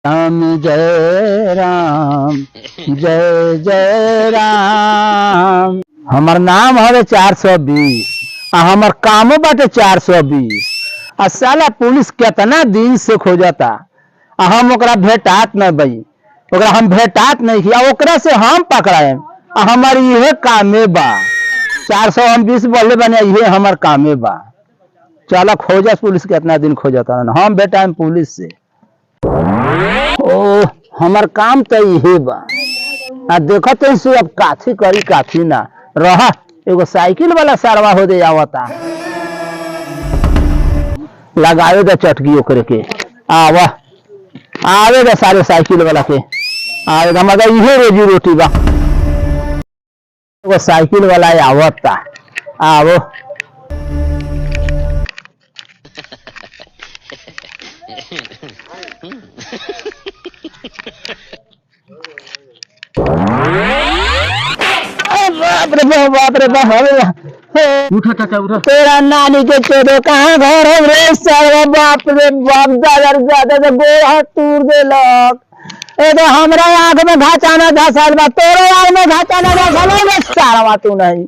राम जय राम जय जय राम। हमार नाम है 420 आ हमार कामो बाटे 420। आ साला पुलिस कितना दिन से खोजता आ हम ओकरा भेटात न बई, ओकरा हम भेटात नहीं किया, ओकरा से हम पकड़ाए आ हमार इहे कामे बा। 420 बोले बने इहे हमार कामे बा। चला खोजा पुलिस कितना दिन खोजता हम बेटा पुलिस से। ओ हमार काम तो इहे बा। आ देखो तो इसे अब काथी करी काथी ना रहा। एगो साइकिल वाला सारवा हो दे आवता, लगावे दा चटकी ओकरे के आवा आवे दा सारे साइकिल वाला के आवे दा, मगर इहे रोजी रोटी बा। एगो साइकिल वाला आवता आवो। बाप रे बाप रे बाप, उठो चाचा उठो। तेरा नानी के चोदो कहाँ घर है रे साला। बाप रे बाप, ज्यादा से गोड़ हाथ टूट देलक। ए तो हमरा आंख में घाचाना धसल बा, तोरे आंख में घाचाना धसल रे साला। तू नहीं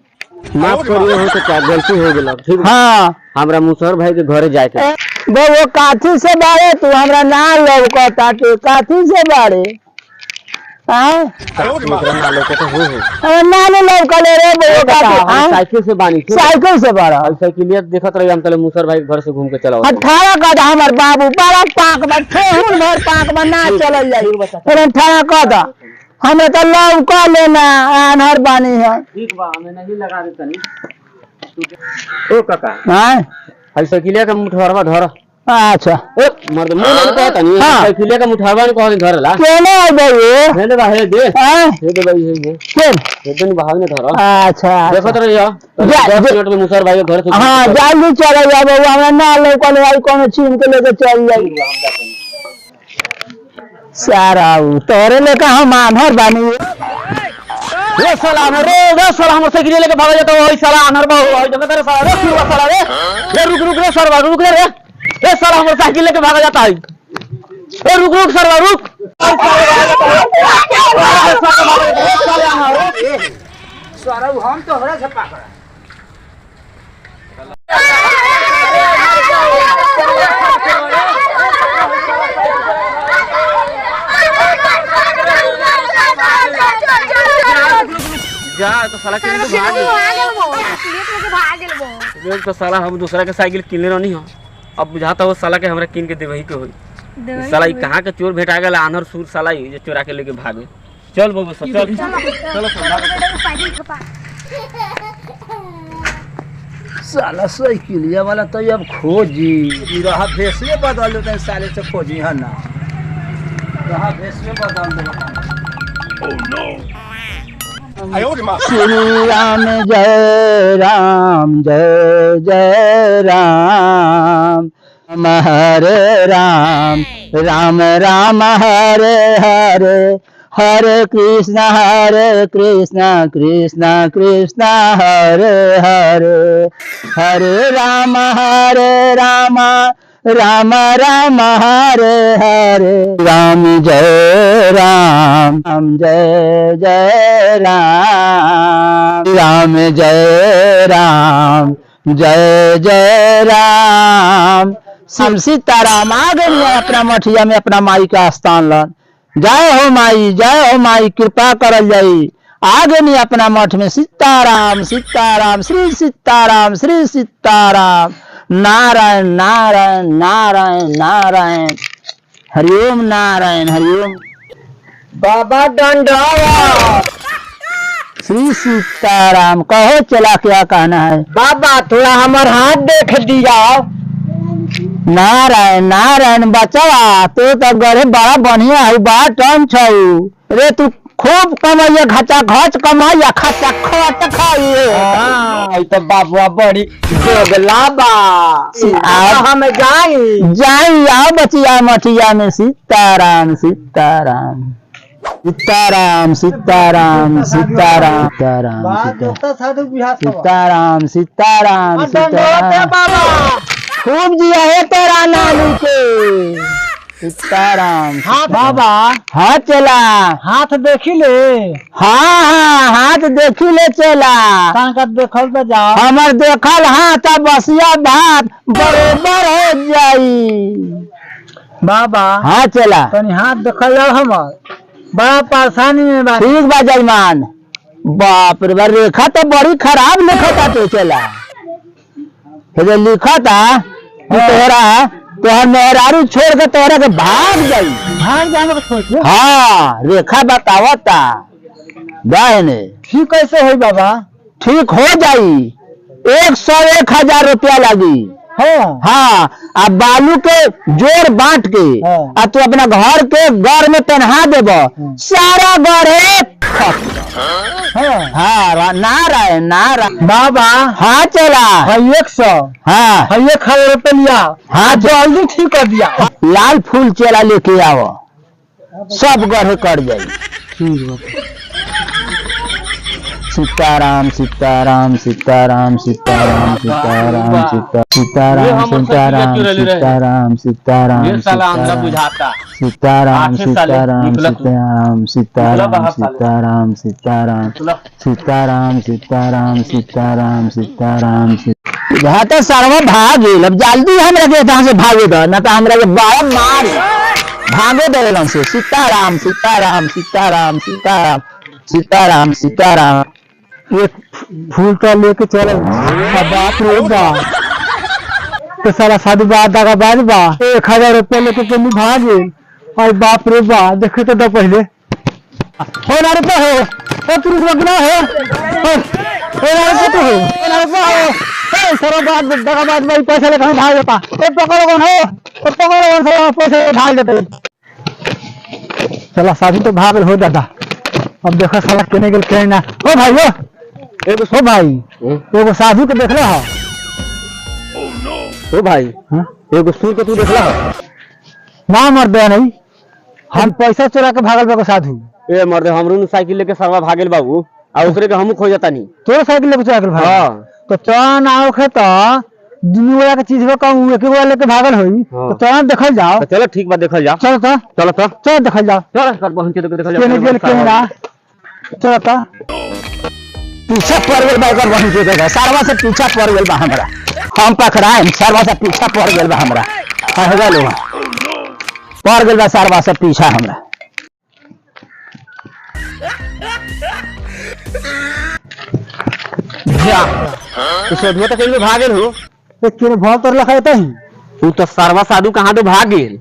माफ करिए, हो तो क्या गलती हो गेल। ठीक हाँ हमरा मुसहर भाई के घरे जाए थे। वो काथी से बाड़े तू हमरा ना लौकता के काथी से बाड़े नानी लौकले रे साइकिल से बानी साइकिल से बाड़ा। साइकिलिया देखत रही हम तले मुसहर भाई के घर से घूम के चला 18 का हमार बाबू बड़ा पाक बा, ठेहुन भर पाक बा, ना चलल जाई। फिर 18 का दा हमें तो लौका लेना आनहर बानी है। ठीक बा, हमें नहीं लगा दे तनी। ओ काका हां हई साइकिलिया का मुठहरवा धर। अच्छा ओ मर्द मुंह नहीं कहता नहीं। साइकिलिया का मुठहरवा ने कहल धरला केने आई बे हे दे भाई दे हां हे दे भाई हे चल एकदम बाहर में धर। अच्छा देखत रही हो 10 मिनट में मुसहर भाई के घर से। हां जल्दी चले जा बाबू, हमरा ना लौकल आई कोनो छीन के लेके चल जाई सारा। तोरे लेके हम आनहर बानी रे साला रे साला हम साइकिल लेके भाग जाता ओई साला अनहर बा ओई जगह तेरे साला रे फिर साला रे रुक रे सरवा रुक रे साला हम साइकिल लेके भाग जाता है। ए रुक सरवा रुक। सारा हम तो हमरा से पकड़ा जा तो साला के भाग तो साला हम दूसरा के साइकिल किनले रहनी हो। अब बुझाता हो साला के हमरा किन के देवही के होई। साला ई कहां के चोर भेटा गेल आनर सुर साला ई जे चोरा के लेके भागे। चल बाबू सब चल चलो साला साइकिलिया वाला तो अब खोजी रहा भेसले बदल देते साले से खोजी है ना रहा भेसले बदल दे। ओह नो श्री राम जय राम जय जय राम हरे राम राम राम हरे हरे हरे कृष्ण कृष्ण कृष्ण हरे हरे हरे राम राम राम हरे हरे। राम जय राम जय जय राम राम जय राम जय जय राम। हम सीताराम आ गए अपना मठिया में अपना माई का स्थान लन। जय हो माई कृपा करल जाई। आगे नहीं अपना मठ में सीताराम सीताराम श्री सीताराम नारायण नारायण नारायण नारायण हरिओम नारायण हरिओम। बाबा दंडवत श्री सीताराम। कहो चला क्या कहना है बाबा, थोड़ा हमारा हाथ देख दिया। नारायण नारायण बचवा तो गरे बड़ा बढ़िया है बड़ा टन छऊ रे। तू खूब कमाइया घचा घच कमाइया खचा खट खाइए। हां तो बाबा बड़ी जोगला बा। हम जाई आओ बचिया मठिया में सीताराम सीताराम सीताराम सीताराम सीताराम सीताराम सीताराम सीताराम। खूब जिया है तेरा नानी के सीताराम हाथ बाबा हाँ चला हाथ देखी ले हाँ हाँ हाथ देखी ले चला का देखल तो जाओ हमर देखल हाथ आ बसिया भात बरोबर हो जाई। बाबा हाँ चला तनी हाथ देखल जाओ हमर बड़ा परेशानी में बा। ठीक बा जजमान। बाप रे बा रेखा तो बड़ी खराब लिखता तो चला जो लिखता तोहर मेहरारू छोड़ के तोहरा के भाग जाई। भाग जाने को सोच हाँ रेखा बतावता बहने ठीक कैसे होई बाबा? ठीक हो जाई 101,000 रुपया लगी। हाँ अब बालू के जोड़ बांट के आ तू अपना घर के घर में तनहा देब सारा घर हाँ नारा बाबा हाँ चला 100 हाँ 1,000 रुपये लिया हाँ जल्दी ठीक कर दिया। लाल फूल चला लेके आओ सब गढ़े कर जाई। सीताराम सीताराम सीताराम सीताराम सीताराम सीताराम सीताराम सीताराम सीताराम बुझाता सीताराम सीताराम सीताराम सीताराम सीताराम सीताराम सीताराम सीताराम सीताराम सीताराम यहाँ तो सर्व भाग गए। अब जल्दी हमरा के यहाँ से भागे दो ना तो हमरा के बारह मार भागे दे से। सीताराम सीताराम सीताराम सीताराम सीताराम सीताराम ये फूल तो लेके चले बाप रे बाप तो सारा साधु दादा बाद बा 1,000 रुपये लेके कहीं भागे और बाप रे बाप देखे तो पहले हो ना रुपये हो पुरुष लगना हो सारा बात दादा बाद भाई पैसा लेकर भाग जाता पकड़ो कौन हो पकड़ो पैसे भाग जाते। चला साधु तो भाग हो दादा। अब देखो साला केने गेल केने ना ओ भाई ओ भाई एगो साधु के देखला हो ओ भाई एगो सूर के तू देखला ना मर्दे नहीं हम पैसा चोरा के भागल बा साधु। ए मर्दे हमरो साइकिल लेके सरवा भागेल बाबू आ ओकरे के हमहू खो जाता नहीं। तोर साइकिल लेके चोरा के भागल हां तो चोर ना होखे तो दुनिया वाला के चीज का एक वाला लेके भागल होई तो चोर देखल जाओ। तो चलो ठीक बा देखल जाओ। चलो तो चल देखल जाओ चल कर पहुंच के देखल जाओ केने गेल केने ना चलो तो पीछा पड़ गेल बा कर पहुंच के देखा सरवा से पीछा पड़ गेल बा हमरा हम पकड़ाए सरवा से पीछा पड़ गेल बा हमरा कह गेल पड़ गेल बा सरवा से पीछा हमरा। जा तो सोधवा तो कहीं भागेल हो केने भाव तर लखाता ही तू तो सरवा साधु कहां तो भाग गेल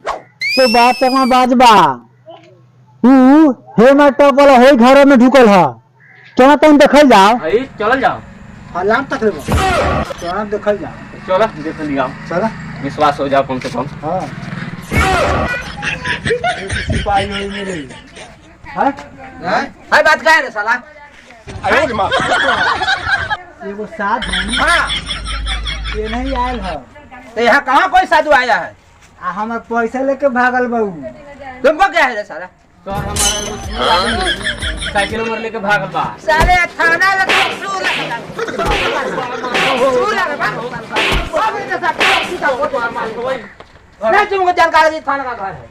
तो बात तक बाजबा तू हे ना टपल हे घर में ढुकल ह केना तुम देखल जाओ चल जाओ अलार्म तक ले केना देखल जाओ चलो देख लिया चला विश्वास हो जाओ कम से कम। हां सिपाही होई मेरे हां हाय बात का है रे साला अरे मां एगो साधु हां ये नहीं आयल है तो यहाँ कहाँ कोई साधु आया है? आ हमर पैसा लेके भागल बाबू तुमको क्या है रे साला? तो हमारा साइकिल उमर लेके भागल बा साले थाना लगा सूर नहीं तुमको जानकारी थाना का घर है।